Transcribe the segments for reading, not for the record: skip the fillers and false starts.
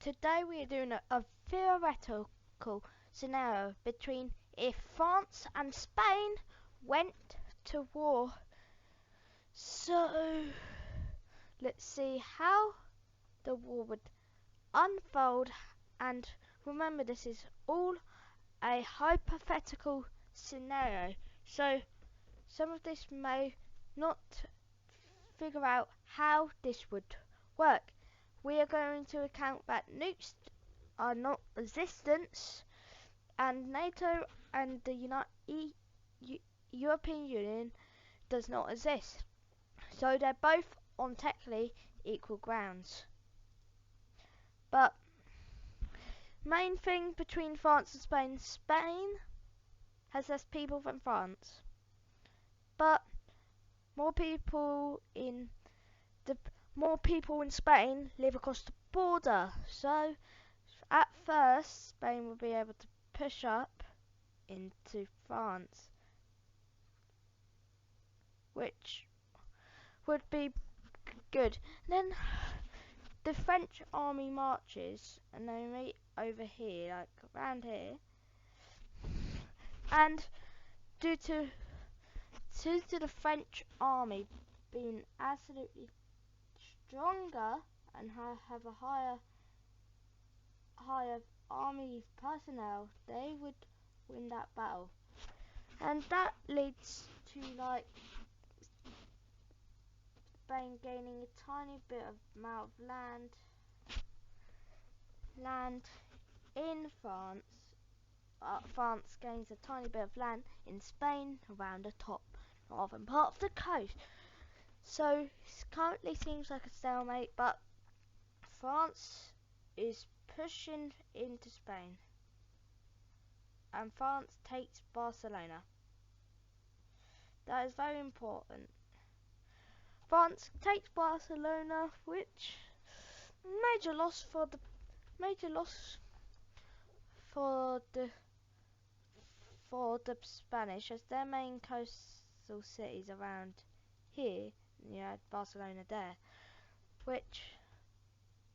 today we are doing a theoretical scenario between if France and Spain went to war. So let's see how the war would unfold, and remember this is all a hypothetical scenario, so some of this may not figure out how this would work. We are going to account that nukes are not resistance, and NATO and the European Union does not exist. So they're both on technically equal grounds. But main thing between France and Spain, Spain has less people than France. But more people in Spain live across the border. So at first Spain will be able to push up into France, which would be good. Then the French army marches and they meet over here, like around here, and due to the French army being absolutely stronger and have a higher army personnel, they would win that battle. And that leads to like Spain gaining a tiny bit of amount of land in France. France gains a tiny bit of land in Spain around the top northern part of the coast. So it currently seems like a stalemate, but France is pushing into Spain, and France takes Barcelona. That is very important. France takes Barcelona, which major loss for the Spanish, as their main coastal cities around here. You had Barcelona there,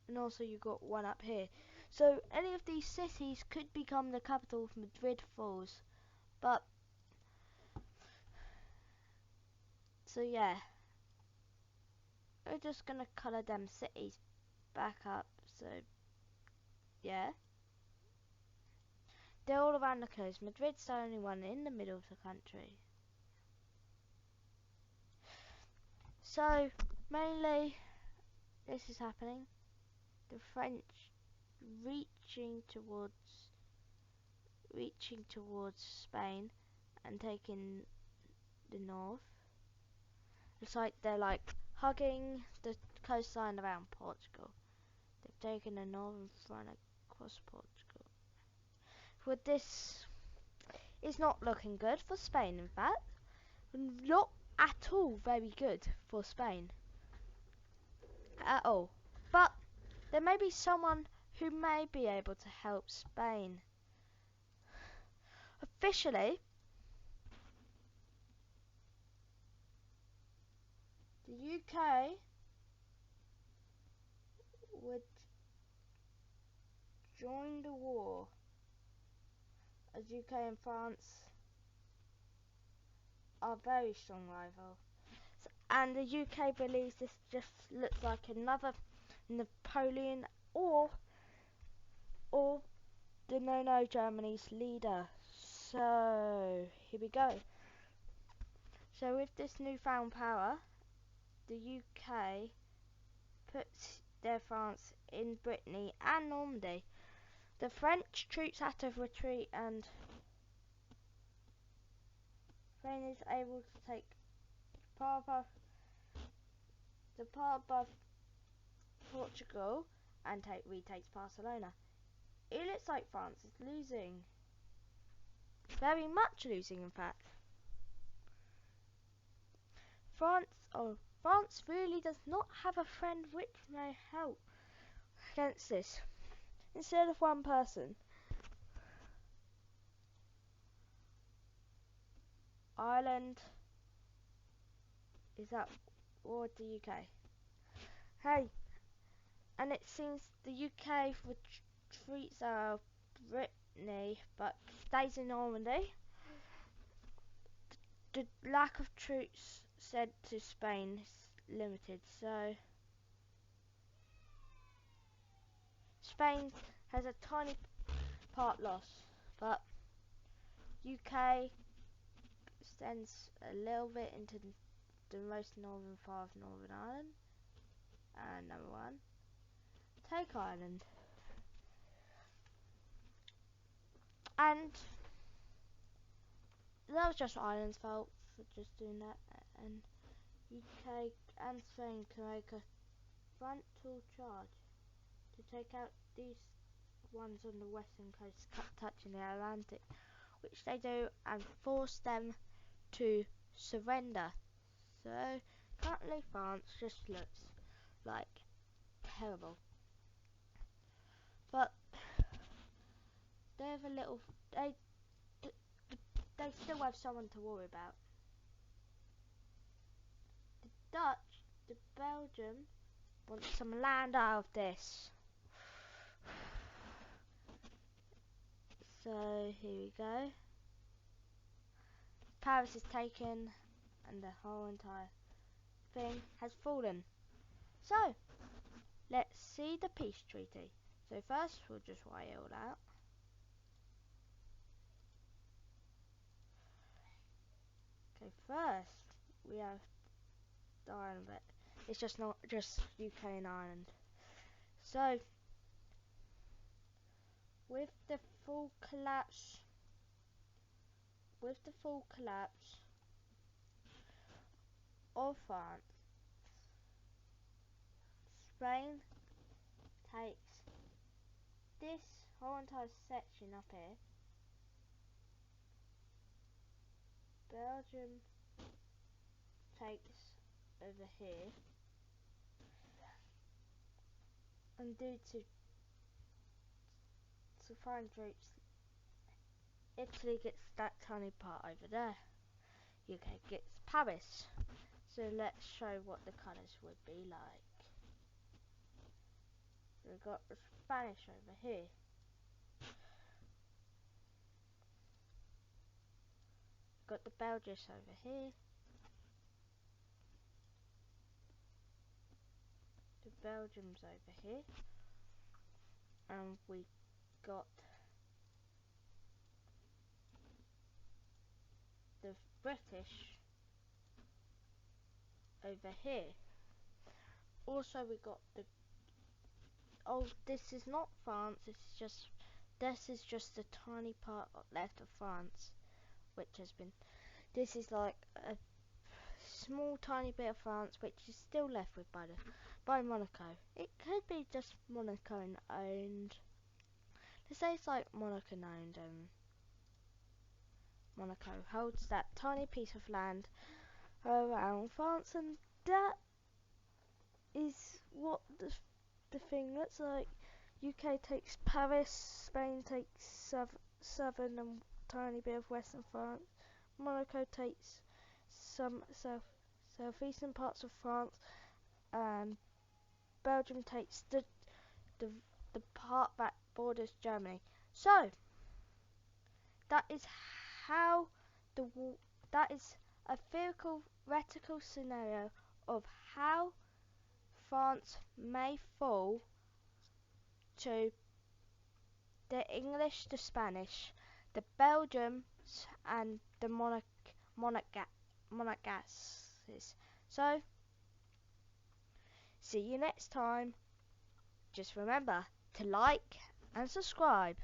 and also you got one up here. So any of these cities could become the capital of Madrid Falls. But so yeah, we're just gonna colour them cities back up. So yeah, they're all around the coast. Madrid's the only one in the middle of the country. So mainly this is happening. The French reaching towards Spain and taking the north. It's like they're like hugging the coastline around Portugal. They've taken the northern front across Portugal. But this is not looking good for Spain, in fact. Not at all very good for Spain. At all. But there may be someone who may be able to help Spain. Officially, the UK would join the war, as UK and France are very strong rivals. And the UK believes this just looks like another Napoleon or the No Germany's leader. So here we go. So with this newfound power, the UK puts their France in Brittany and Normandy. The French troops had to retreat, and Spain is able to take the part above Portugal and retakes Barcelona. It looks like France is losing. Very much losing, in fact. France really does not have a friend which may help against this. Instead of one person, Ireland is at war with the UK. Hey, and it seems the UK retreats out of Brittany but stays in Normandy. The lack of troops sent to Spain is limited, so Spain has a tiny part loss, but UK extends a little bit into the most northern part of Northern Ireland. And number 1, take Ireland. And that was just Ireland's fault for just doing that, and UK and Spain can make a frontal charge to take out these ones on the western coast touching the Atlantic, which they do, and force them to surrender. So currently France just looks like terrible, but they have a little, they still have someone to worry about. The Dutch, the Belgium want some land out of this. So here we go. Paris is taken and the whole entire thing has fallen. So let's see the peace treaty. So first we'll just write it all out. Okay, first we have the Ireland bit. It's just not just UK and Ireland. So with the full collapse of France, Spain takes this whole entire section up here. Belgium takes over here, and due to foreign troops, Italy gets that tiny part over there. UK gets Paris. So let's show what the colours would be like. We've got the Spanish over here. We've got the Belgians over here. The Belgians over here. And we got the British over here. Also we got the, oh, this is not France, this is just the tiny part left of France, which has been, this is like a small tiny bit of France which is still left with by Monaco. It could be just Monaco owned. Let's say it's like Monaco owned, Monaco holds that tiny piece of land around France, and that is what the thing looks like. UK takes Paris, Spain takes southern and tiny bit of western France, Monaco takes some southeastern parts of France, and Belgium takes the part that borders Germany. So that is how that is a theoretical scenario of how France may fall to the English, the Spanish, the Belgians, and the Monegasques. So, see you next time. Just remember to like and subscribe.